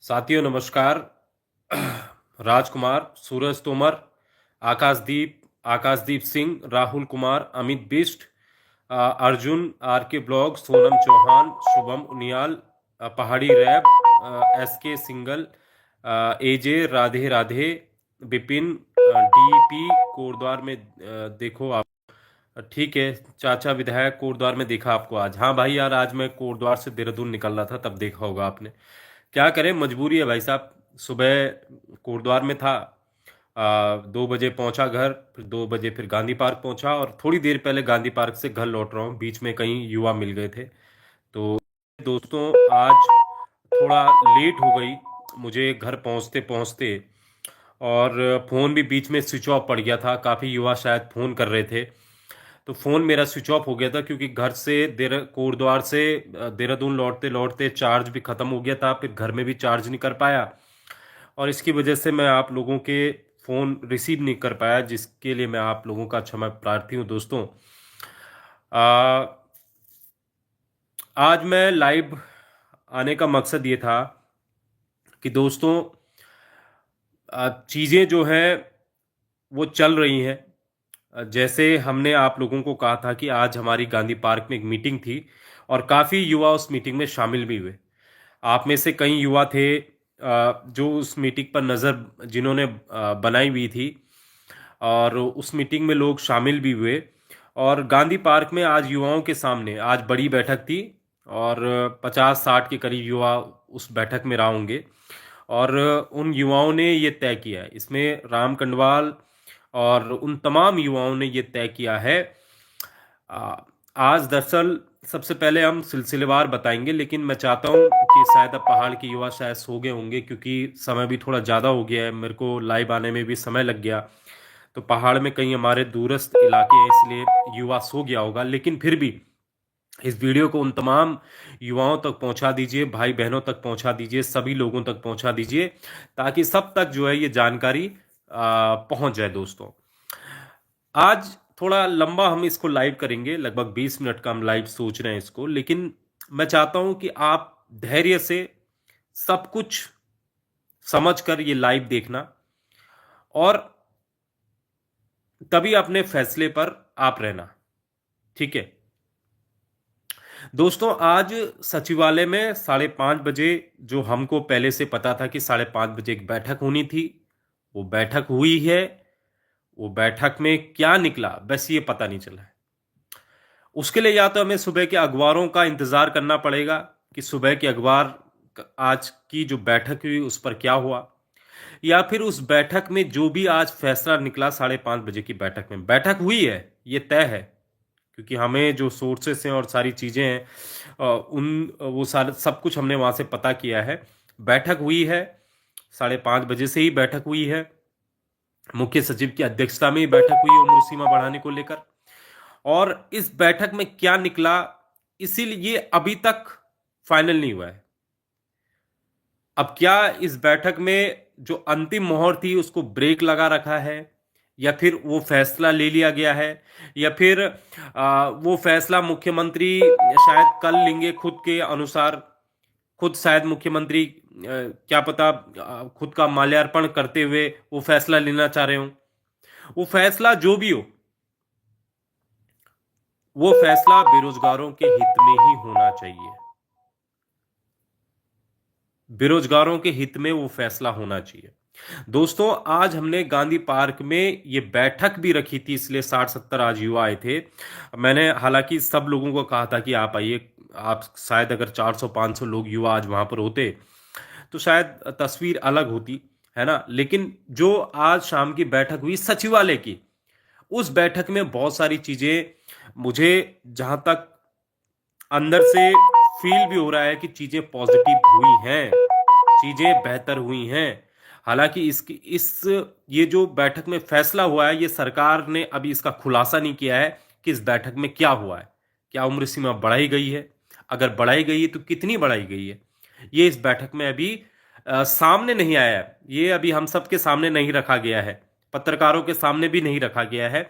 साथियों नमस्कार। राजकुमार, सूरज तोमर, आकाशदीप सिंह, राहुल कुमार, अमित बिष्ट, अर्जुन, आर के ब्लॉग, सोनम चौहान, शुभम उनियाल, पहाड़ी रैप, एस के सिंगल, एजे, राधे राधे, विपिन, डीपी कोटद्वार में देखो आप। ठीक है चाचा, विधायक कोटद्वार में देखा आपको आज। हाँ भाई यार, आज मैं कोटद्वार से देहरादून निकल रहा था, तब देखा होगा आपने। क्या करें, मजबूरी है भाई साहब। सुबह कोटद्वार में था, 2 बजे पहुंचा घर, फिर 2 बजे फिर गांधी पार्क पहुंचा, और थोड़ी देर पहले गांधी पार्क से घर लौट रहा हूँ। बीच में कई युवा मिल गए थे। तो दोस्तों, आज थोड़ा लेट हो गई मुझे घर पहुंचते पहुंचते, और फ़ोन भी बीच में स्विच ऑफ पड़ गया था। काफ़ी युवा शायद फ़ोन कर रहे थे, तो फ़ोन मेरा स्विच ऑफ हो गया था, क्योंकि घर से कोटद्वार से देहरादून लौटते लौटते चार्ज भी ख़त्म हो गया था, फिर घर में भी चार्ज नहीं कर पाया, और इसकी वजह से मैं आप लोगों के फ़ोन रिसीव नहीं कर पाया, जिसके लिए मैं आप लोगों का क्षमा प्रार्थी हूँ दोस्तों। आ, आज मैं लाइव आने का मकसद ये था कि दोस्तों, चीज़ें जो हैं वो चल रही हैं। जैसे हमने आप लोगों को कहा था कि आज हमारी गांधी पार्क में एक मीटिंग थी, और काफ़ी युवा उस मीटिंग में शामिल भी हुए। आप में से कई युवा थे जो उस मीटिंग पर नज़र जिन्होंने बनाई हुई थी, और उस मीटिंग में लोग शामिल भी हुए। और गांधी पार्क में आज युवाओं के सामने आज बड़ी बैठक थी, और 50-60 के करीब युवा उस बैठक में रहा होंगे। और उन युवाओं ने ये तय किया है, इसमें राम कंडवाल और उन तमाम युवाओं ने ये तय किया है। आ, आज दरअसल सबसे पहले हम सिलसिलेवार बताएंगे, लेकिन मैं चाहता हूं कि शायद अब पहाड़ के युवा शायद सो गए होंगे, क्योंकि समय भी थोड़ा ज़्यादा हो गया है, मेरे को लाइव आने में भी समय लग गया। तो पहाड़ में कहीं हमारे दूरस्थ इलाके हैं, इसलिए युवा सो गया होगा। लेकिन फिर भी इस वीडियो को उन तमाम युवाओं तक पहुंचा दीजिए, भाई बहनों तक पहुंचा दीजिए, सभी लोगों तक पहुंचा दीजिए, ताकि सब तक जो है ये जानकारी पहुंच जाए दोस्तों। आज थोड़ा लंबा हम इसको लाइव करेंगे, लगभग 20 मिनट का हम लाइव सोच रहे हैं इसको, लेकिन मैं चाहता हूं कि आप धैर्य से सब कुछ समझ कर ये लाइव देखना, और तभी अपने फैसले पर आप रहना। ठीक है दोस्तों, आज सचिवालय में 5:30 बजे, जो हमको पहले से पता था कि 5:30 बजे एक बैठक होनी थी, वो बैठक हुई है। वो बैठक में क्या निकला बस ये पता नहीं चला है। उसके लिए या तो हमें सुबह के अखबारों का इंतजार करना पड़ेगा कि सुबह के अखबार आज की जो बैठक हुई उस पर क्या हुआ, या फिर उस बैठक में जो भी आज फैसला निकला 5:30 बजे की बैठक में, बैठक हुई है ये तय है, क्योंकि हमें जो सोर्सेस हैं और सारी चीज़ें हैं, उन वो सारा सब कुछ हमने वहाँ से पता किया है। बैठक हुई है, 5:30 बजे से ही बैठक हुई है। मुख्य सचिव की अध्यक्षता में ही बैठक हुई है उम्र सीमा बढ़ाने को लेकर। और इस बैठक में क्या निकला, इसीलिए अभी तक फाइनल नहीं हुआ है। अब क्या इस बैठक में जो अंतिम मोहर थी उसको ब्रेक लगा रखा है, या फिर वो फैसला ले लिया गया है, या फिर वो फैसला मुख्यमंत्री शायद कल लेंगे खुद के अनुसार। खुद शायद मुख्यमंत्री क्या पता खुद का माल्यार्पण करते हुए वो फैसला लेना चाह रहे हो। वो फैसला जो भी हो, वो फैसला बेरोजगारों के हित में ही होना चाहिए। बेरोजगारों के हित में वो फैसला होना चाहिए। दोस्तों, आज हमने गांधी पार्क में ये बैठक भी रखी थी, इसलिए 60-70 आज युवा आए थे। मैंने हालांकि सब लोगों को कहा था कि आप आइए। आप शायद अगर 400-500 लोग युवा आज वहां पर होते तो शायद तस्वीर अलग होती, है ना। लेकिन जो आज शाम की बैठक हुई सचिवालय की, उस बैठक में बहुत सारी चीजें मुझे जहां तक अंदर से फील भी हो रहा है कि चीजें पॉजिटिव हुई हैं, चीजें बेहतर हुई हैं। हालांकि इसकी इस ये जो बैठक में फैसला हुआ है, ये सरकार ने अभी इसका खुलासा नहीं किया है कि इस बैठक में क्या हुआ है। क्या उम्र सीमा बढ़ाई गई है? अगर बढ़ाई गई है तो कितनी बढ़ाई गई है, ये इस बैठक में अभी सामने नहीं आया है। ये अभी हम सबके सामने नहीं रखा गया है, पत्रकारों के सामने भी नहीं रखा गया है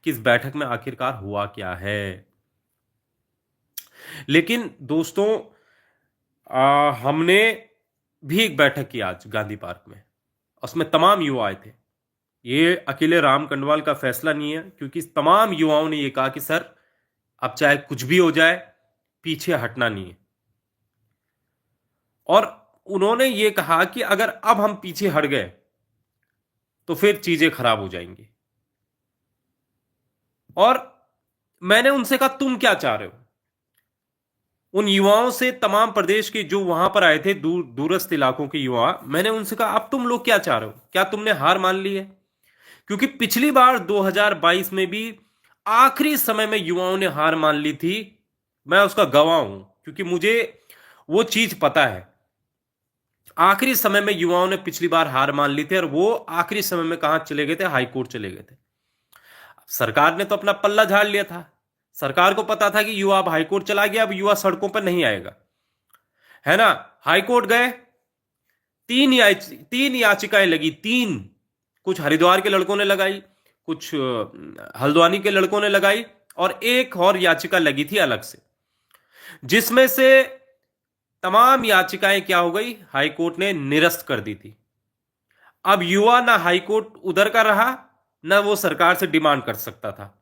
कि इस बैठक में आखिरकार हुआ क्या है। लेकिन दोस्तों, हमने भी एक बैठक की आज गांधी पार्क में, उसमें तमाम युवा आए थे। ये अकेले राम कंडवाल का फैसला नहीं है, क्योंकि तमाम युवाओं ने ये कहा कि सर, अब चाहे कुछ भी हो जाए, पीछे हटना नहीं है। और उन्होंने ये कहा कि अगर अब हम पीछे हट गए तो फिर चीजें खराब हो जाएंगी। और मैंने उनसे कहा, तुम क्या चाह रहे हो? उन युवाओं से, तमाम प्रदेश के जो वहां पर आए थे, दूरस्थ इलाकों के युवा, मैंने उनसे कहा, अब तुम लोग क्या चाह रहे हो? क्या तुमने हार मान ली है? क्योंकि पिछली बार 2022 में भी आखिरी समय में युवाओं ने हार मान ली थी। मैं उसका गवाह हूं, क्योंकि मुझे वो चीज पता है। आखिरी समय में युवाओं ने पिछली बार हार मान ली थी, और वो आखिरी समय में कहां चले गए थे? हाई कोर्ट चले गए थे। सरकार ने तो अपना पल्ला झाड़ लिया था। सरकार को पता था कि युवा अब हाईकोर्ट चला गया, अब युवा सड़कों पर नहीं आएगा, है ना। हाईकोर्ट गए, तीन याचिकाएं लगी, तीन। कुछ हरिद्वार के लड़कों ने लगाई, कुछ हल्द्वानी के लड़कों ने लगाई, और एक और याचिका लगी थी अलग से, जिसमें से तमाम याचिकाएं क्या हो गई? हाईकोर्ट ने निरस्त कर दी थी। अब युवा ना हाईकोर्ट उधर का रहा, ना वो सरकार से डिमांड कर सकता था।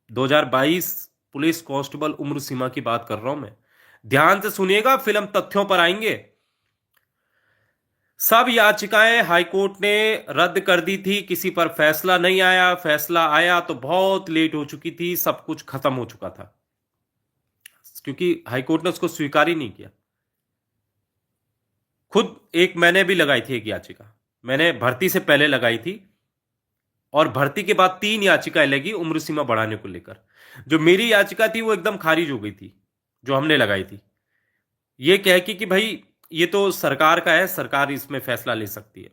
2022 पुलिस कांस्टेबल उम्र सीमा की बात कर रहा हूं मैं। ध्यान से सुनिएगा, फिल्म तथ्यों पर आएंगे। सब याचिकाएं हाईकोर्ट ने रद्द कर दी थी, किसी पर फैसला नहीं आया। फैसला आया तो बहुत लेट हो चुकी थी, सब कुछ खत्म हो चुका था, क्योंकि हाईकोर्ट ने उसको स्वीकार ही नहीं किया। खुद एक मैंने भी लगाई थी, एक याचिका मैंने भर्ती से पहले लगाई थी, और भर्ती के बाद 3 याचिकाएं लगी उम्र सीमा बढ़ाने को लेकर। जो मेरी याचिका थी वो एकदम खारिज हो गई थी, जो हमने लगाई थी, ये कह कि भाई ये तो सरकार का है, सरकार इसमें फैसला ले सकती है।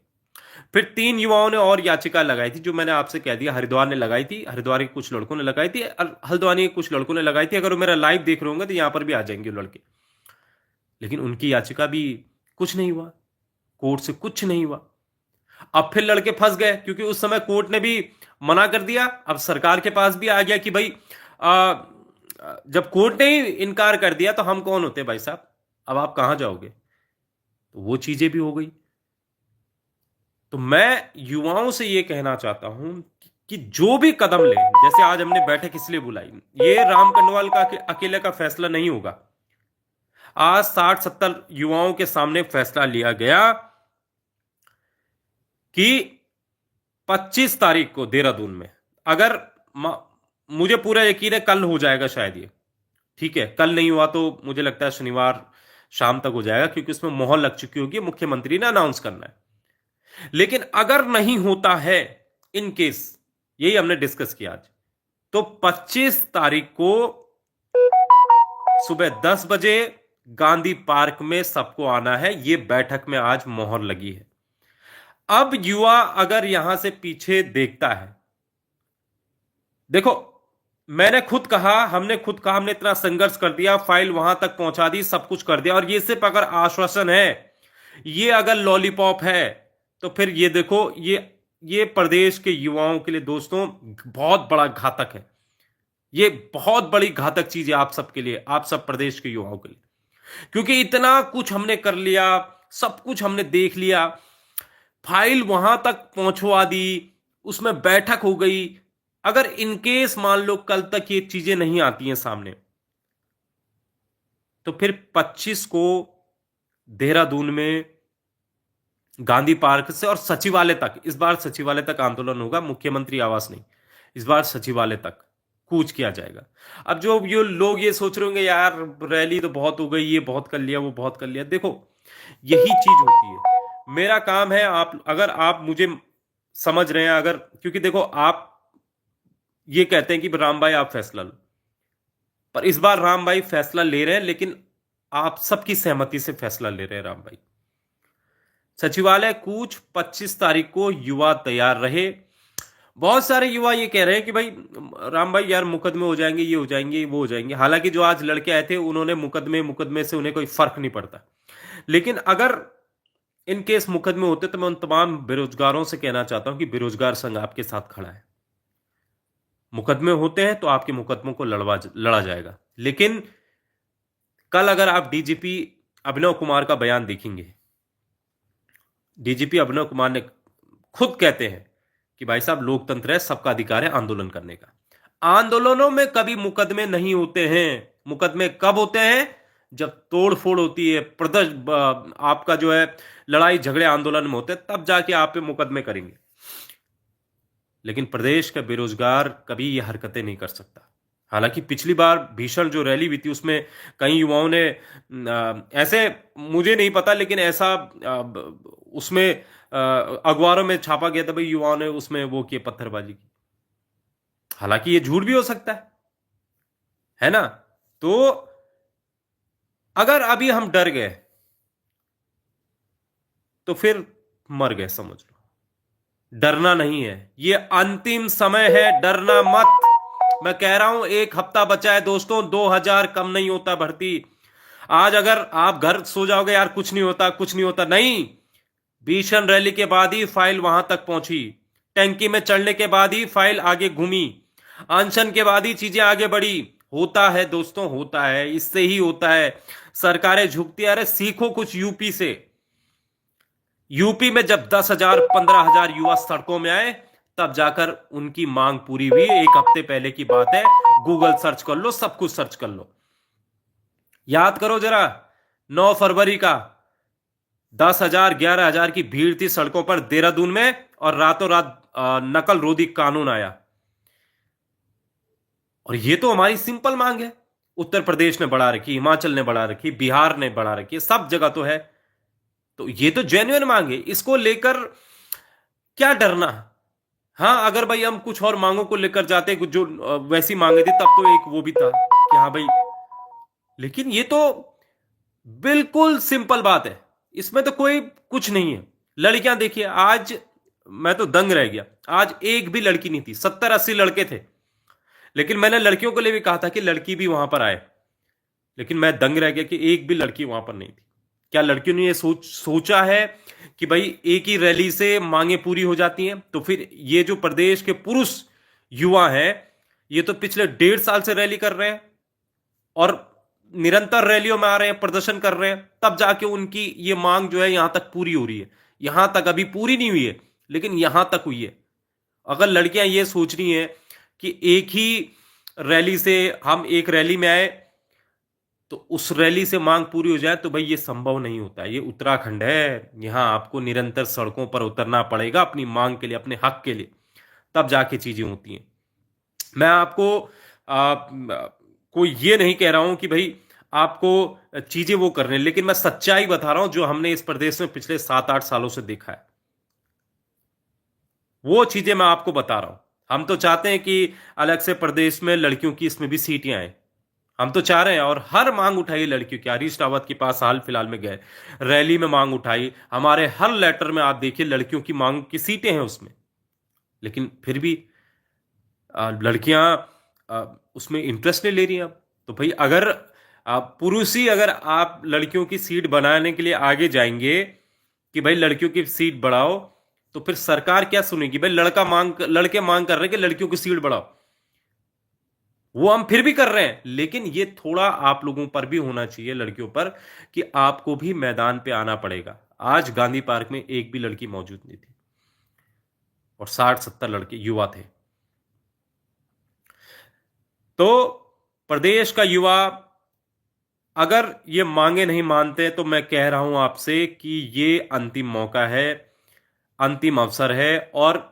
फिर 3 युवाओं ने और याचिका लगाई थी, जो मैंने आपसे कह दिया। हरिद्वार ने लगाई थी, हरिद्वार के कुछ लड़कों ने लगाई थी, और हल्द्वानी के कुछ लड़कों ने लगाई थी। अगर वो मेरा लाइव देख रहे होंगे तो यहां पर भी आ जाएंगे वो लड़के। लेकिन उनकी याचिका भी कुछ नहीं हुआ, कोर्ट से कुछ नहीं हुआ। अब फिर लड़के फंस गए, क्योंकि उस समय कोर्ट ने भी मना कर दिया। अब सरकार के पास भी आ गया कि भाई, जब कोर्ट ने ही इनकार कर दिया तो हम कौन होते भाई साहब, अब आप कहां जाओगे? तो वो चीजें भी हो गई। तो मैं युवाओं से ये कहना चाहता हूं कि जो भी कदम लें, जैसे आज हमने बैठक इसलिए बुलाई, ये राम कंडवाल का अकेले का फैसला नहीं होगा। आज 60-70 युवाओं के सामने फैसला लिया गया कि 25 तारीख को देहरादून में, अगर मुझे पूरा यकीन है कल हो जाएगा शायद ये, ठीक है, कल नहीं हुआ तो मुझे लगता है शनिवार शाम तक हो जाएगा, क्योंकि उसमें मोहर लग चुकी होगी, मुख्यमंत्री ने अनाउंस करना है। लेकिन अगर नहीं होता है, इन केस, यही हमने डिस्कस किया आज, तो 25 तारीख को सुबह 10 बजे गांधी पार्क में सबको आना है। यह बैठक में आज मोहर लगी है। अब युवा अगर यहां से पीछे देखता है, देखो, मैंने खुद कहा, हमने इतना संघर्ष कर दिया, फाइल वहां तक पहुंचा दी, सब कुछ कर दिया, और ये सिर्फ अगर आश्वासन है, ये अगर लॉलीपॉप है, तो फिर ये देखो, ये प्रदेश के युवाओं के लिए दोस्तों बहुत बड़ा घातक है। ये बहुत बड़ी घातक चीज है आप सबके लिए, आप सब प्रदेश के युवाओं के लिए, क्योंकि इतना कुछ हमने कर लिया, सब कुछ हमने देख लिया, फाइल वहां तक पहुंचवा दी, उसमें बैठक हो गई। अगर इनकेस मान लो कल तक ये चीजें नहीं आती हैं सामने, तो फिर 25 को देहरादून में गांधी पार्क से और सचिवालय तक, इस बार सचिवालय तक आंदोलन होगा, मुख्यमंत्री आवास नहीं, इस बार सचिवालय तक कूच किया जाएगा। अब जो ये लोग ये सोच रहे होंगे, यार रैली तो बहुत हो गई, ये बहुत कर लिया, वो बहुत कर लिया, देखो यही चीज होती है। मेरा काम है, अगर आप मुझे समझ रहे हैं, अगर, क्योंकि देखो आप ये कहते हैं कि राम भाई आप फैसला लो, पर इस बार राम भाई फैसला ले रहे हैं, लेकिन आप सबकी सहमति से फैसला ले रहे हैं राम भाई। सचिवालय कूच 25 तारीख को युवा तैयार रहे। बहुत सारे युवा ये कह रहे हैं कि भाई राम भाई यार मुकदमे हो जाएंगे, ये हो जाएंगे, वो हो जाएंगे। हालांकि जो आज लड़के आए थे उन्होंने मुकदमे मुकदमे से उन्हें कोई फर्क नहीं पड़ता, लेकिन अगर इन केस मुकदमे होते तो मैं उन तमाम बेरोजगारों से कहना चाहता हूं कि बेरोजगार संघ आपके साथ खड़ा है। मुकदमे होते हैं तो आपके मुकदमों को लड़ा जाएगा। लेकिन कल अगर आप डीजीपी अभिनव कुमार का बयान देखेंगे, डीजीपी अभिनव कुमार ने खुद कहते हैं कि भाई साहब लोकतंत्र है, सबका अधिकार है आंदोलन करने का। आंदोलनों में कभी मुकदमे नहीं होते हैं। मुकदमे कब होते हैं? जब तोड़फोड़ होती है, आपका जो है लड़ाई झगड़े आंदोलन में होते हैं, तब जाके आप पे मुकदमे करेंगे। लेकिन प्रदेश का बेरोजगार कभी ये हरकतें नहीं कर सकता। हालांकि पिछली बार भीषण जो रैली हुई थी उसमें कई युवाओं ने ऐसे, मुझे नहीं पता, लेकिन ऐसा उसमें अखबारों में छापा गया था भाई युवाओं ने उसमें वो किए, पत्थरबाजी की। हालांकि ये झूठ भी हो सकता है ना। तो अगर अभी हम डर गए तो फिर मर गए, समझ लो। डरना नहीं है, ये अंतिम समय है, डरना मत। मैं कह रहा हूं 1 हफ्ता बचा है दोस्तों, 2000 कम नहीं होता भर्ती। आज अगर आप घर सो जाओगे यार कुछ नहीं होता, कुछ नहीं होता, नहीं। भीषण रैली के बाद ही फाइल वहां तक पहुंची, टैंकी में चढ़ने के बाद ही फाइल आगे घूमी, अनशन के बाद ही चीजें आगे बढ़ी। होता है दोस्तों, होता है, इससे ही होता है। सरकारें झुकती है। अरे सीखो कुछ यूपी से। यूपी में जब 10,000 15,000 युवा सड़कों में आए तब जाकर उनकी मांग पूरी हुई। 1 हफ्ते पहले की बात है, गूगल सर्च कर लो, सब कुछ सर्च कर लो। याद करो जरा, 9 फरवरी का 10,000 11,000 की भीड़ थी सड़कों पर देहरादून में, और रातों रात नकल रोधी कानून आया। और ये तो हमारी सिंपल मांग है। उत्तर प्रदेश ने बढ़ा रखी, हिमाचल ने बढ़ा रखी, बिहार ने बढ़ा रखी, सब जगह तो है। तो ये तो जेन्युइन मांग है, इसको लेकर क्या डरना। हाँ, अगर भाई हम कुछ और मांगों को लेकर जाते, कुछ जो वैसी मांगे थी, तब तो एक वो भी था कि हाँ भाई, लेकिन ये तो बिल्कुल सिंपल बात है, इसमें तो कोई कुछ नहीं है। लड़कियां देखिए, आज मैं तो दंग रह गया। आज एक भी लड़की नहीं थी, 70-80 लड़के थे। लेकिन मैंने लड़कियों के लिए भी कहा था कि लड़की भी वहां पर आए, लेकिन मैं दंग रह गया कि एक भी लड़की वहां पर नहीं थी। क्या लड़कियों ने ये सोचा है कि भाई एक ही रैली से मांगे पूरी हो जाती हैं? तो फिर ये जो प्रदेश के पुरुष युवा हैं, ये तो पिछले 1.5 साल से रैली कर रहे हैं और निरंतर रैलियों में आ रहे हैं, प्रदर्शन कर रहे हैं, तब जाके उनकी ये मांग जो है यहां तक पूरी हो रही है। यहां तक अभी पूरी नहीं हुई है, लेकिन यहां तक हुई है। अगर लड़कियां ये सोच रही हैं कि एक ही रैली से हम एक रैली में आए तो उस रैली से मांग पूरी हो जाए, तो भाई ये संभव नहीं होता। ये उत्तराखंड है, यहां आपको निरंतर सड़कों पर उतरना पड़ेगा अपनी मांग के लिए, अपने हक के लिए, तब जाके चीजें होती हैं। मैं आपको कोई ये नहीं कह रहा हूं कि भाई आपको चीजें वो करने, लेकिन मैं सच्चाई बता रहा हूं जो हमने इस प्रदेश में पिछले 7-8 सालों से देखा है, वो चीजें मैं आपको बता रहा हूं। हम तो चाहते हैं कि अलग से प्रदेश में लड़कियों की इसमें भी सीटें आए, हम तो चाह रहे हैं, और हर मांग उठाई लड़कियों की। हरीश रावत के पास हाल फिलहाल में गए, रैली में मांग उठाई। हमारे हर लेटर में आप देखिए लड़कियों की मांग की सीटें हैं उसमें, लेकिन फिर भी लड़कियां उसमें इंटरेस्ट नहीं ले रही हैं। अब तो भाई अगर पुरुष ही अगर आप लड़कियों की सीट बनाने के लिए आगे जाएंगे कि भाई लड़कियों की सीट बढ़ाओ, तो फिर सरकार क्या सुनेगी? भाई लड़के मांग कर रहे हैं कि लड़कियों की सीट बढ़ाओ, वो हम फिर भी कर रहे हैं, लेकिन ये थोड़ा आप लोगों पर भी होना चाहिए, लड़कियों पर, कि आपको भी मैदान पे आना पड़ेगा। आज गांधी पार्क में एक भी लड़की मौजूद नहीं थी और 60-70 लड़के युवा थे। तो प्रदेश का युवा अगर ये मांगे नहीं मानते, तो मैं कह रहा हूं आपसे कि ये अंतिम मौका है, अंतिम अवसर है। और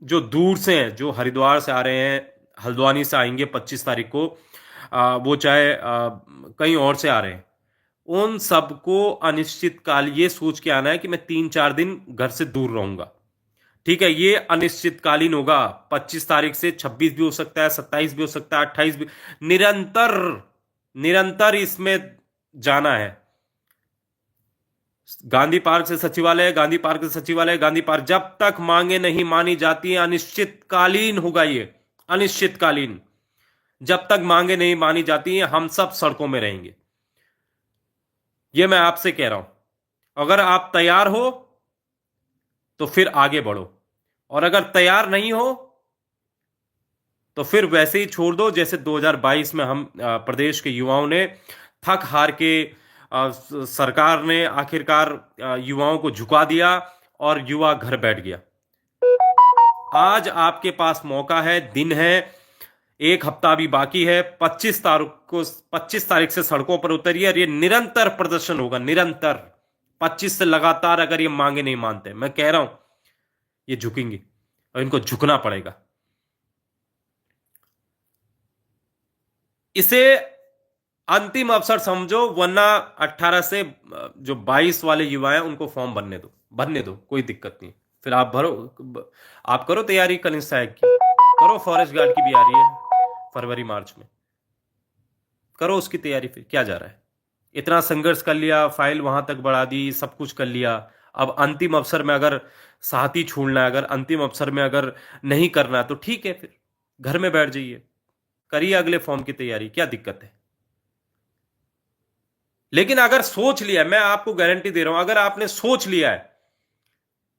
जो दूर से हैं, जो हरिद्वार से आ रहे हैं, हल्द्वानी से आएंगे 25 तारीख को, वो चाहे कहीं और से आ रहे हैं, उन सबको अनिश्चित काल ये सोच के आना है कि मैं 3-4 दिन घर से दूर रहूंगा। ठीक है, ये अनिश्चितकालीन होगा। 25 तारीख से 26 भी हो सकता है, 27 भी हो सकता है, 28 भी। निरंतर निरंतर इसमें जाना है। गांधी पार्क से सचिवालय, गांधी पार्क से सचिवालय, गांधी पार्क, जब तक मांगे नहीं मानी जाती है अनिश्चितकालीन होगा ये। अनिश्चितकालीन। जब तक मांगे नहीं मानी जाती हैं हम सब सड़कों में रहेंगे। ये मैं आपसे कह रहा हूं। अगर आप तैयार हो तो फिर आगे बढ़ो, और अगर तैयार नहीं हो तो फिर वैसे ही छोड़ दो जैसे 2022 में हम प्रदेश के युवाओं ने थक हार के, सरकार ने आखिरकार युवाओं को झुका दिया और युवा घर बैठ गया। आज आपके पास मौका है, दिन है, एक हफ्ता भी बाकी है। 25 तारीख से सड़कों पर उतरिए और ये निरंतर प्रदर्शन होगा, निरंतर। 25 से लगातार अगर ये मांगे नहीं मानते, मैं कह रहा हूं ये झुकेंगे और इनको झुकना पड़ेगा। इसे अंतिम अवसर समझो, वरना 18 से जो 22 वाले युवा हैं उनको फॉर्म भरने दो, कोई दिक्कत नहीं। फिर आप भरो, आप करो तैयारी कल सहायक की, करो, फॉरेस्ट गार्ड की भी आ रही है फरवरी मार्च में, करो उसकी तैयारी। फिर क्या जा रहा है? इतना संघर्ष कर लिया, फाइल वहां तक बढ़ा दी, सब कुछ कर लिया। अब अंतिम अवसर में अगर साथी छोड़ना है, अगर अंतिम अवसर में अगर नहीं करना है तो ठीक है, फिर घर में बैठ जाइए, करिए अगले फॉर्म की तैयारी, क्या दिक्कत है? लेकिन अगर सोच लिया, मैं आपको गारंटी दे रहा हूं, अगर आपने सोच लिया है,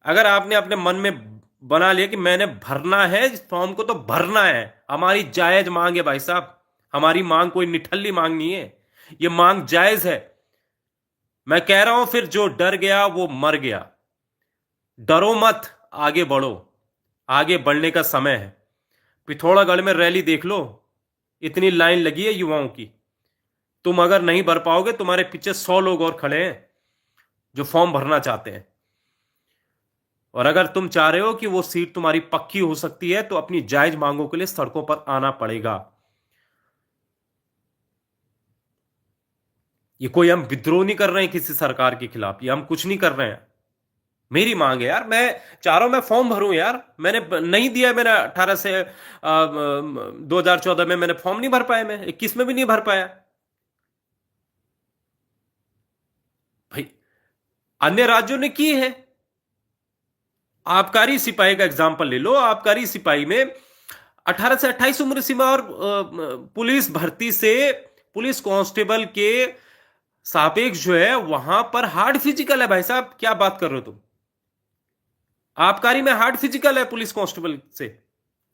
अगर आपने अपने मन में बना लिया कि मैंने भरना है इस फॉर्म को, तो भरना है। हमारी जायज मांग है भाई साहब, हमारी मांग कोई निठल्ली मांग नहीं है, ये मांग जायज है। मैं कह रहा हूं, फिर जो डर गया वो मर गया। डरो मत, आगे बढ़ो, आगे बढ़ने का समय है। पिथौरागढ़ में रैली देख लो, इतनी लाइन लगी है युवाओं की। तुम अगर नहीं भर पाओगे, तुम्हारे पीछे 100 लोग और खड़े हैं जो फॉर्म भरना चाहते हैं। और अगर तुम चाह रहे हो कि वो सीट तुम्हारी पक्की हो सकती है, तो अपनी जायज मांगों के लिए सड़कों पर आना पड़ेगा। ये कोई हम विद्रोह नहीं कर रहे हैं किसी सरकार के खिलाफ, ये हम कुछ नहीं कर रहे हैं। मेरी मांग है यार, मैं चाह रहा हूं मैं फॉर्म भरूं यार। मैंने नहीं दिया, मैंने 18 से 2014 में मैंने फॉर्म नहीं भर पाया, मैं 21 में भी नहीं भर पाया भाई। अन्य राज्यों ने की है। आबकारी सिपाही का एग्जाम्पल ले लो, आबकारी सिपाही में 18 से 28 उम्र सीमा, और पुलिस भर्ती से पुलिस कांस्टेबल के सापेक्ष जो है वहां पर हार्ड फिजिकल है भाई साहब। क्या बात कर रहे हो तुम? आबकारी में हार्ड फिजिकल है पुलिस कांस्टेबल से,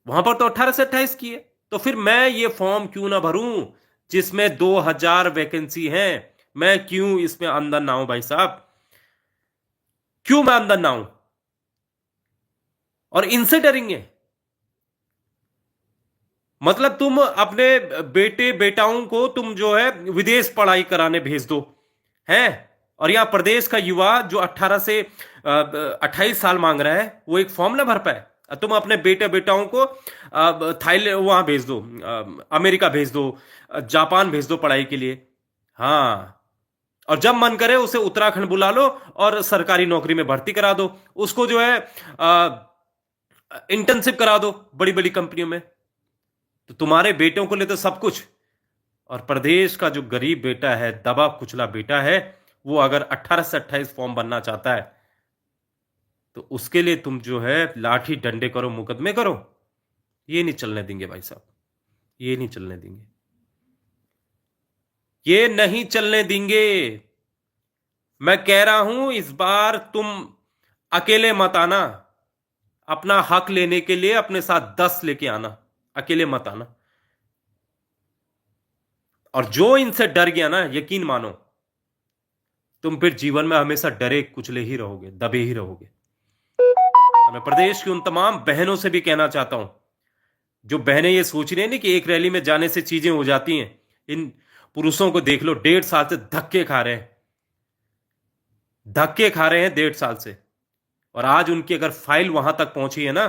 वहां पर तो 18 से 28 की है। तो फिर मैं ये फॉर्म क्यों ना भरूं जिसमें 2000 वैकेंसी है? मैं क्यों इसमें अंदर ना हूं भाई साहब? क्यों मैं अंदर ना हूं? और इनसे डरेंगे? मतलब तुम अपने बेटे बेटाओं को तुम जो है विदेश पढ़ाई कराने भेज दो, हैं? और यहां प्रदेश का युवा जो 18 से 28 साल मांग रहा है, वो एक फॉर्म ना भर पाए। तुम अपने बेटे बेटाओं को थाईलैंड वहां भेज दो, अमेरिका भेज दो, जापान भेज दो पढ़ाई के लिए। हाँ, और जब मन करे उसे उत्तराखंड बुला लो और सरकारी नौकरी में भर्ती करा दो, उसको जो है इंटर्नशिप करा दो बड़ी बड़ी कंपनियों में। तो तुम्हारे बेटों को लिए तो सब कुछ। और प्रदेश का जो गरीब बेटा है, दबा कुचला बेटा है, वो अगर 18 से 28 फॉर्म बनना चाहता है, तो उसके लिए तुम जो है लाठी डंडे करो, मुकदमे करो। ये नहीं चलने देंगे भाई साहब, ये नहीं चलने देंगे, ये नहीं चलने देंगे। मैं कह रहा हूं, इस बार तुम अकेले मत आना। अपना हक लेने के लिए अपने साथ 10 लेके आना, अकेले मत आना। और जो इनसे डर गया ना, यकीन मानो तुम फिर जीवन में हमेशा डरे कुचले ही रहोगे, दबे ही रहोगे। मैं प्रदेश की उन तमाम बहनों से भी कहना चाहता हूं, जो बहनें ये सोच रही हैं ना कि एक रैली में जाने से चीजें हो जाती हैं। इन पुरुषों को देख लो, 1.5 साल से धक्के खा रहे हैं, धक्के खा रहे हैं 1.5 साल से। और आज उनकी अगर फाइल वहां तक पहुंची है ना,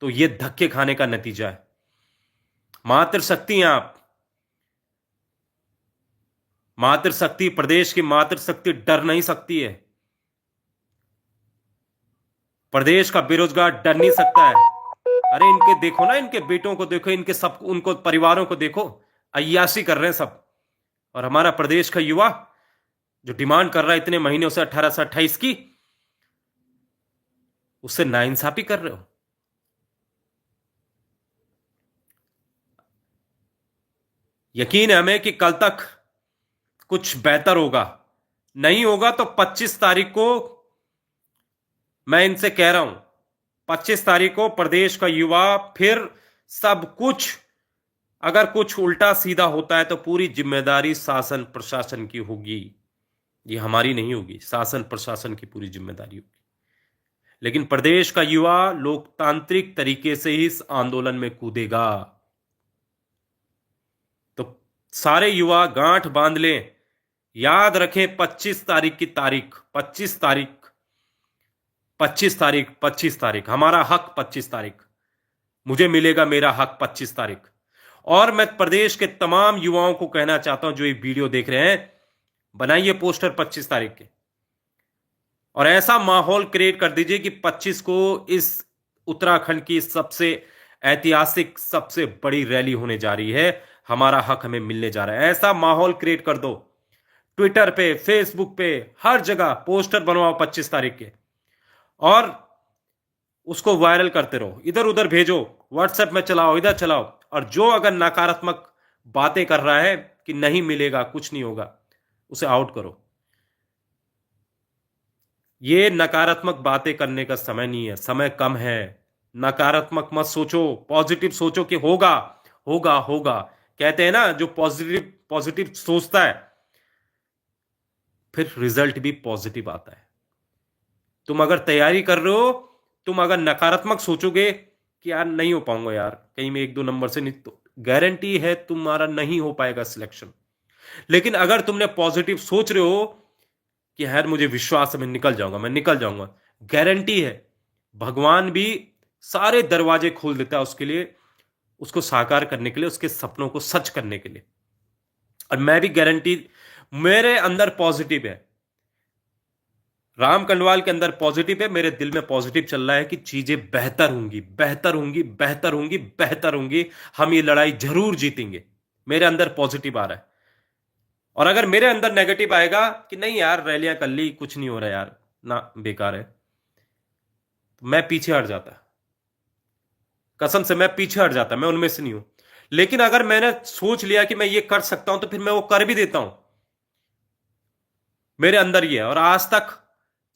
तो ये धक्के खाने का नतीजा है। मातृशक्ति हैं आप, मातृशक्ति, प्रदेश की मातृशक्ति डर नहीं सकती है। प्रदेश का बेरोजगार डर नहीं सकता है। अरे इनके देखो ना, इनके बेटों को देखो, इनके सब उनको परिवारों को देखो, अय्याशी कर रहे हैं सब। और हमारा प्रदेश का युवा जो डिमांड कर रहा है इतने महीनों से 18 से 28 की, उससे नाइंसाफी कर रहे हो। यकीन है हमें कि कल तक कुछ बेहतर होगा। नहीं होगा तो 25 तारीख को मैं इनसे कह रहा हूं, 25 तारीख को प्रदेश का युवा फिर सब कुछ, अगर कुछ उल्टा सीधा होता है तो पूरी जिम्मेदारी शासन प्रशासन की होगी। ये हमारी नहीं होगी, शासन प्रशासन की पूरी जिम्मेदारी होगी। लेकिन प्रदेश का युवा लोकतांत्रिक तरीके से ही इस आंदोलन में कूदेगा। तो सारे युवा गांठ बांध लें, याद रखें 25 तारीख की तारीख, 25 तारीख, 25 तारीख, 25 तारीख हमारा हक, 25 तारीख मुझे मिलेगा मेरा हक, 25 तारीख। और मैं प्रदेश के तमाम युवाओं को कहना चाहता हूं जो ये वीडियो देख रहे हैं, बनाइए पोस्टर 25 तारीख के और ऐसा माहौल क्रिएट कर दीजिए कि 25 को इस उत्तराखंड की सबसे ऐतिहासिक सबसे बड़ी रैली होने जा रही है। हमारा हक हमें मिलने जा रहा है। ऐसा माहौल क्रिएट कर दो, ट्विटर पे, फेसबुक पे, हर जगह पोस्टर बनवाओ 25 तारीख के और उसको वायरल करते रहो, इधर उधर भेजो, व्हाट्सएप में चलाओ, इधर चलाओ। और जो अगर नकारात्मक बातें कर रहा है कि नहीं मिलेगा, कुछ नहीं होगा, उसे आउट करो। ये नकारात्मक बातें करने का समय नहीं है, समय कम है। नकारात्मक मत सोचो, पॉजिटिव सोचो कि होगा होगा होगा। कहते हैं ना, जो पॉजिटिव पॉजिटिव सोचता है फिर रिजल्ट भी पॉजिटिव आता है। तुम अगर तैयारी कर रहे हो, तुम अगर नकारात्मक सोचोगे कि यार नहीं हो पाऊंगा, यार कहीं में 1-2 नंबर से नहीं, तो गारंटी है तुम्हारा नहीं हो पाएगा सिलेक्शन। लेकिन अगर तुमने पॉजिटिव सोच रहे हो कि यार मुझे विश्वास है मैं निकल जाऊंगा, मैं निकल जाऊंगा, गारंटी है भगवान भी सारे दरवाजे खोल देता है उसके लिए, उसको साकार करने के लिए, उसके सपनों को सच करने के लिए। और मैं भी गारंटी, मेरे अंदर पॉजिटिव है, राम कंडवाल के अंदर पॉजिटिव है, मेरे दिल में पॉजिटिव चल रहा है कि चीजें बेहतर होंगी, बेहतर होंगी, बेहतर होंगी, बेहतर होंगी। हम ये लड़ाई जरूर जीतेंगे। मेरे अंदर पॉजिटिव आ रहा है। और अगर मेरे अंदर नेगेटिव आएगा कि नहीं यार रैलियां कर ली, कुछ नहीं हो रहा यार, ना बेकार है, तो मैं पीछे हट जाता। कसम से मैं पीछे हट जाता, मैं उनमें से नहीं हूं। लेकिन अगर मैंने सोच लिया कि मैं ये कर सकता हूं तो फिर मैं वो कर भी देता हूं। मेरे अंदर ये है और आज तक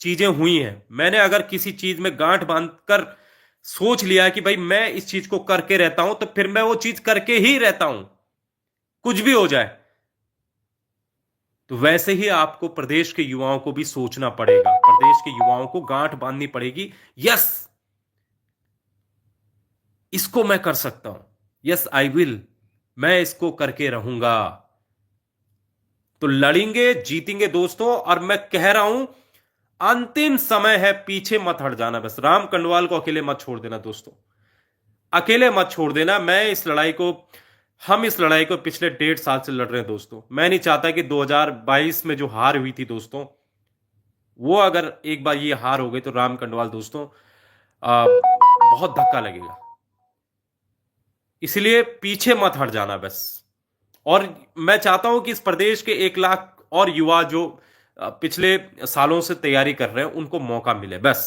चीजें हुई हैं। मैंने अगर किसी चीज में गांठ बांधकर सोच लिया कि भाई मैं इस चीज को करके रहता हूं, तो फिर मैं वो चीज करके ही रहता हूं, कुछ भी हो जाए। तो वैसे ही आपको प्रदेश के युवाओं को भी सोचना पड़ेगा, प्रदेश के युवाओं को गांठ बांधनी पड़ेगी। यस, इसको मैं कर सकता हूं, यस आई विल, मैं इसको करके रहूंगा। तो लड़ेंगे, जीतेंगे दोस्तों। और मैं कह रहा हूं अंतिम समय है, पीछे मत हट जाना। बस राम कंडवाल को अकेले मत छोड़ देना दोस्तों, अकेले मत छोड़ देना। हम इस लड़ाई को पिछले 1.5 साल से लड़ रहे हैं दोस्तों। मैं नहीं चाहता कि 2022 में जो हार हुई थी दोस्तों, वो अगर एक बार ये हार हो गई तो राम कंडवाल दोस्तों बहुत धक्का लगेगा। इसलिए पीछे मत हट जाना बस। और मैं चाहता हूं कि इस प्रदेश के 1 लाख और युवा जो पिछले सालों से तैयारी कर रहे हैं उनको मौका मिले बस।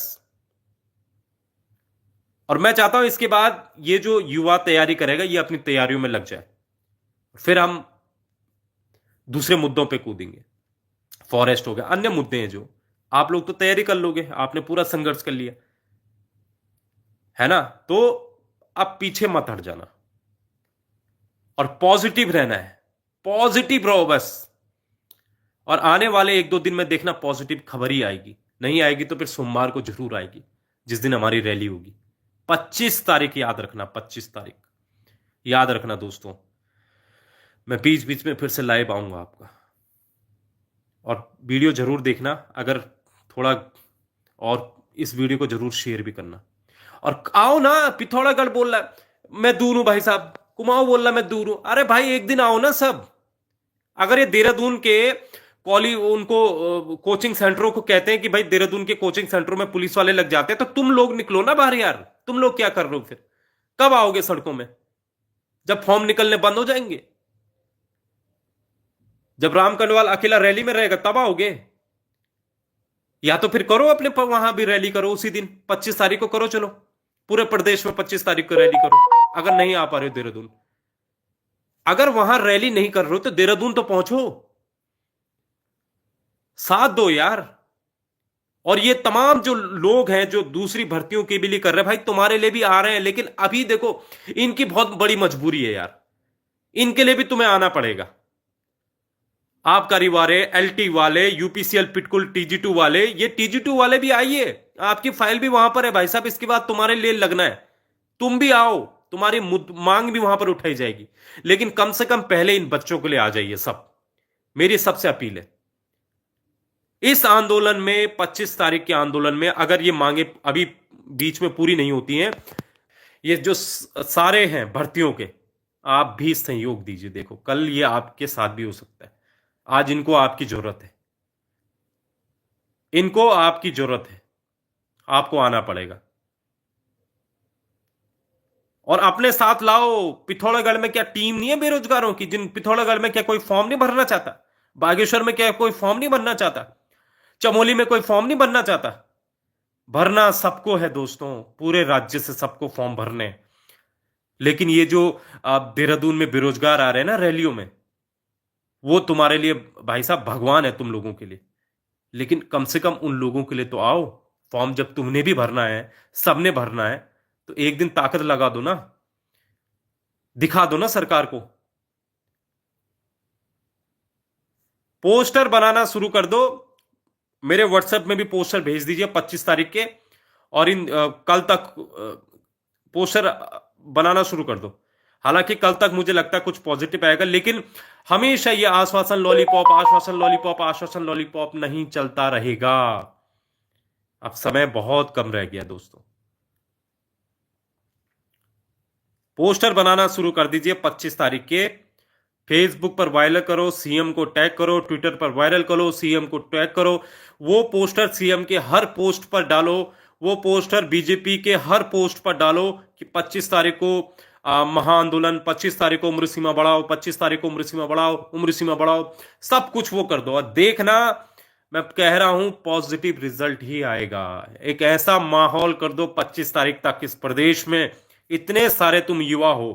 और मैं चाहता हूं इसके बाद ये जो युवा तैयारी करेगा ये अपनी तैयारियों में लग जाए, फिर हम दूसरे मुद्दों पे कूदेंगे। फॉरेस्ट हो गया, अन्य मुद्दे हैं जो आप लोग तो तैयारी कर लोगे, आपने पूरा संघर्ष कर लिया है ना। तो अब पीछे मत हट जाना और पॉजिटिव रहना है, पॉजिटिव रहो बस। और आने वाले 1-2 दिन में देखना पॉजिटिव खबर ही आएगी, नहीं आएगी तो फिर सोमवार को जरूर आएगी, जिस दिन हमारी रैली होगी। 25 तारीख याद रखना, 25 तारीख याद रखना दोस्तों। मैं बीच बीच में फिर से लाइव आऊंगा आपका, और वीडियो जरूर देखना अगर थोड़ा, और इस वीडियो को जरूर शेयर भी करना। और आओ ना, पिथौरागढ़ बोल रहा है मैं दूर हूं भाई साहब, कुमाऊं बोल रहा है मैं दूर हूं। अरे भाई एक दिन आओ ना सब। अगर ये देहरादून के उनको कोचिंग सेंटरों को कहते हैं कि भाई देहरादून के कोचिंग सेंटरों में पुलिस वाले लग जाते हैं, तो तुम लोग निकलो ना बाहर यार। तुम लोग क्या कर रहे हो फिर? कब आओगे सड़कों में? जब फॉर्म निकलने बंद हो जाएंगे, जब राम कंडवाल अकेला रैली में रहेगा तब आओगे? या तो फिर करो अपने वहां भी रैली करो उसी दिन, 25 तारीख को करो। चलो पूरे प्रदेश में 25 तारीख को रैली करो। अगर नहीं आ पा रहे हो देहरादून, अगर वहां रैली नहीं कर रहे हो तो देहरादून तो पहुंचो, साथ दो यार। और ये तमाम जो लोग हैं जो दूसरी भर्तियों के भी लिए कर रहे हैं, भाई तुम्हारे लिए भी आ रहे हैं, लेकिन अभी देखो इनकी बहुत बड़ी मजबूरी है यार, इनके लिए भी तुम्हें आना पड़ेगा। आबकारी वाले, एलटी वाले, यूपीसीएल पिटकुल टीजी2 वाले, ये टीजी2 वाले भी आइए, आपकी फाइल भी वहां पर है भाई साहब, इसके बाद तुम्हारे लिए लगना है, तुम भी आओ, तुम्हारी मांग भी वहां पर उठाई जाएगी। लेकिन कम से कम पहले इन बच्चों के लिए आ जाइए सब, मेरी सबसे अपील है। इस आंदोलन में 25 तारीख के आंदोलन में अगर ये मांगे अभी बीच में पूरी नहीं होती हैं, ये जो सारे हैं भर्तियों के, आप भी सहयोग दीजिए। देखो कल ये आपके साथ भी हो सकता है। आज इनको आपकी जरूरत है, इनको आपकी जरूरत है, आपको आना पड़ेगा और अपने साथ लाओ। पिथौरागढ़ में क्या टीम नहीं है बेरोजगारों की? जिन पिथौरागढ़ में क्या कोई फॉर्म नहीं भरना चाहता? बागेश्वर में क्या कोई फॉर्म नहीं भरना चाहता? चमोली में कोई फॉर्म नहीं भरना चाहता? भरना सबको है दोस्तों, पूरे राज्य से सबको फॉर्म भरने हैं। लेकिन ये जो आप देहरादून में बेरोजगार आ रहे हैं ना रैलियों में, वो तुम्हारे लिए भाई साहब भगवान है तुम लोगों के लिए। लेकिन कम से कम उन लोगों के लिए तो आओ। फॉर्म जब तुमने भी भरना है, सबने भरना है, तो एक दिन ताकत लगा दो ना, दिखा दो ना सरकार को। पोस्टर बनाना शुरू कर दो, मेरे व्हाट्सएप में भी पोस्टर भेज दीजिए 25 तारीख के, और इन कल तक पोस्टर बनाना शुरू कर दो। हालांकि कल तक मुझे लगता है कुछ पॉजिटिव आएगा, लेकिन हमेशा ये आश्वासन लॉलीपॉप, आश्वासन लॉलीपॉप, आश्वासन लॉलीपॉप नहीं चलता रहेगा। अब समय बहुत कम रह गया दोस्तों। पोस्टर बनाना शुरू कर दीजिए 25 तारीख के। फेसबुक पर वायरल करो, सीएम को टैग करो, ट्विटर पर वायरल करो, सीएम को टैग करो। वो पोस्टर सीएम के हर पोस्ट पर डालो, वो पोस्टर बीजेपी के हर पोस्ट पर डालो कि 25 तारीख को महाआंदोलन, 25 तारीख को उम्र सीमा बढ़ाओ, 25 तारीख को उम्र सीमा बढ़ाओ, उम्र सीमा बढ़ाओ, सब कुछ वो कर दो। और देखना, मैं कह रहा हूं पॉजिटिव रिजल्ट ही आएगा। एक ऐसा माहौल कर दो 25 तारीख तक इस प्रदेश में, इतने सारे तुम युवा हो,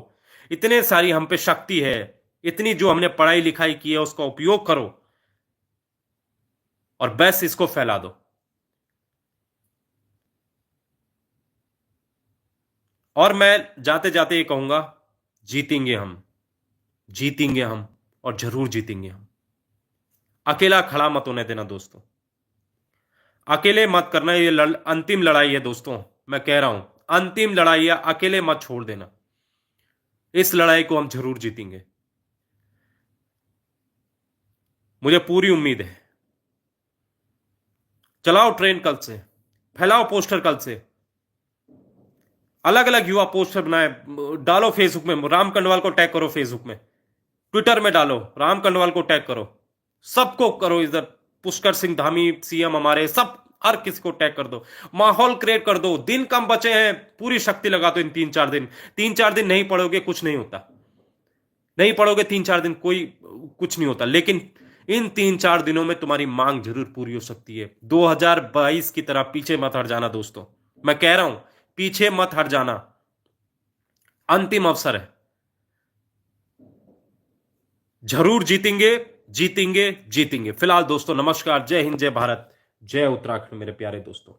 इतने सारी हम पे शक्ति है, इतनी जो हमने पढ़ाई लिखाई की है उसका उपयोग करो और बस इसको फैला दो। और मैं जाते जाते ये कहूंगा, जीतेंगे हम, जीतेंगे हम, और जरूर जीतेंगे हम। अकेला खड़ा मत होने देना दोस्तों, अकेले मत करना। ये अंतिम लड़ाई है दोस्तों, मैं कह रहा हूं अंतिम लड़ाई है, अकेले मत छोड़ देना। इस लड़ाई को हम जरूर जीतेंगे, मुझे पूरी उम्मीद है। चलाओ ट्रेन कल से, फैलाओ पोस्टर कल से, अलग अलग युवा पोस्टर बनाए, डालो फेसबुक में, राम कंडवाल को टैग करो, फेसबुक में, ट्विटर में डालो, राम कंडवाल को टैग करो, सबको करो इधर, पुष्कर सिंह धामी सीएम हमारे, सब हर किसी को टैग कर दो, माहौल क्रिएट कर दो। दिन कम बचे हैं, पूरी शक्ति लगा दो इन 3-4 दिन। 3-4 दिन नहीं पढ़ोगे कुछ नहीं होता, नहीं पढ़ोगे 3-4 दिन कोई कुछ नहीं होता, लेकिन इन 3-4 दिनों में तुम्हारी मांग जरूर पूरी हो सकती है। 2022 की तरह पीछे मत हट जाना दोस्तों, मैं कह रहा हूं पीछे मत हट जाना, अंतिम अवसर है। जरूर जीतेंगे, जीतेंगे, जीतेंगे। फिलहाल दोस्तों नमस्कार, जय हिंद, जय भारत, जय उत्तराखंड मेरे प्यारे दोस्तों।